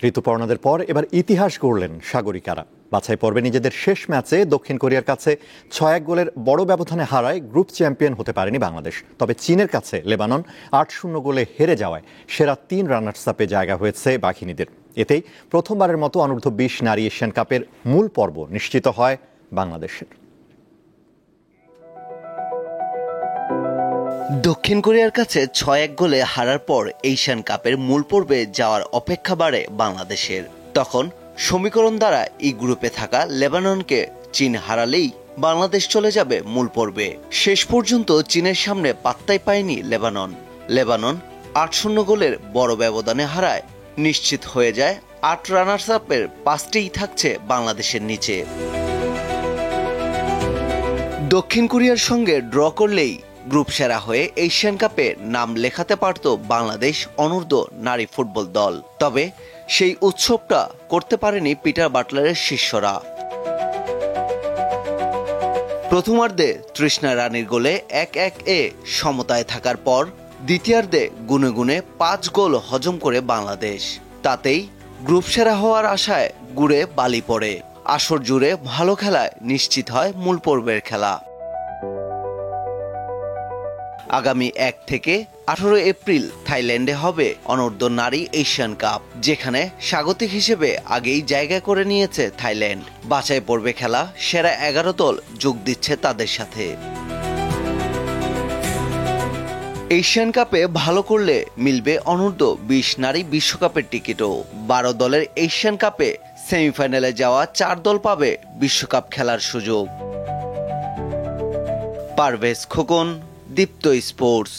ঋতুপর্ণাদের পর এবার ইতিহাস গড়লেন সাগরিকারা। বাছাই পর্বে নিজেদের শেষ ম্যাচে দক্ষিণ কোরিয়ার কাছে 6-1 গোলের বড় ব্যবধানে হারায় গ্রুপ চ্যাম্পিয়ন হতে পারেনি বাংলাদেশ। তবে চীনের কাছে লেবানন 8-0 গোলে হেরে যাওয়ায় সেরা 3 রানার্স আপে জায়গা হয়েছে বাঘিনীদের। এতেই প্রথমবারের মতো অনূর্ধ্ব-20 নারী এশিয়ান কাপের মূল পর্ব নিশ্চিত হয় বাংলাদেশের। দক্ষিণ কোরিয়ার কাছে 6-1 গোলে হারার পর এশিয়ান কাপের মূল পর্বে যাওয়ার অপেক্ষা বাড়ে বাংলাদেশের। তখন সমীকরণ দ্বারা এই গ্রুপে থাকা লেবাননকে চীন হারালেই বাংলাদেশ চলে যাবে মূল পর্বে। শেষ পর্যন্ত চীনের সামনে পাত্তাই পায়নি লেবানন 8-0 গোলের বড় ব্যবধানে হারায় নিশ্চিত হয়ে যায় 8 রানার্স আপের 5টিই থাকছে বাংলাদেশের নিচে। দক্ষিণ কোরিয়ার সঙ্গে ড্র করলেই গ্রুপ সেরা হয়ে এশিয়ান কাপে নাম লেখাতে পারত বাংলাদেশ অনূর্ধ্ব নারী ফুটবল দল। তবে সেই উৎসবটা করতে পারেনি পিটার বাটলারের শিষ্যরা। প্রথমার্ধে তৃষ্ণা রানীর গোলে 1-1 সমতায় থাকার পর দ্বিতীয়ার্ধে গুনে গুনে 5 গোল হজম করে বাংলাদেশ। তাতেই গ্রুপ সেরা হওয়ার আশায় গুড়ে বালি পড়ে। আসর জুড়ে ভালো খেলায় নিশ্চিত হয় মূল পর্বের খেলা। আগামী 1 থেকে 18 এপ্রিল থাইল্যান্ডে হবে অনূর্ধ্ব নারী এশিয়ান কাপ, যেখানে স্বাগতিক হিসেবে আগেই জায়গা করে নিয়েছে থাইল্যান্ড। বাছাই পর্বে খেলা সেরা 11 দল যোগ দিচ্ছে তাদের সাথে। এশিয়ান কাপে ভালো করলে মিলবে অনূর্ধ্ব-20 নারী বিশ্বকাপের টিকিটও। 12 দলের এশিয়ান কাপে সেমিফাইনালে যাওয়া 4 দল পাবে বিশ্বকাপ খেলার সুযোগ। পারভেজ খোকন, দীপ্ত স্পোর্টস।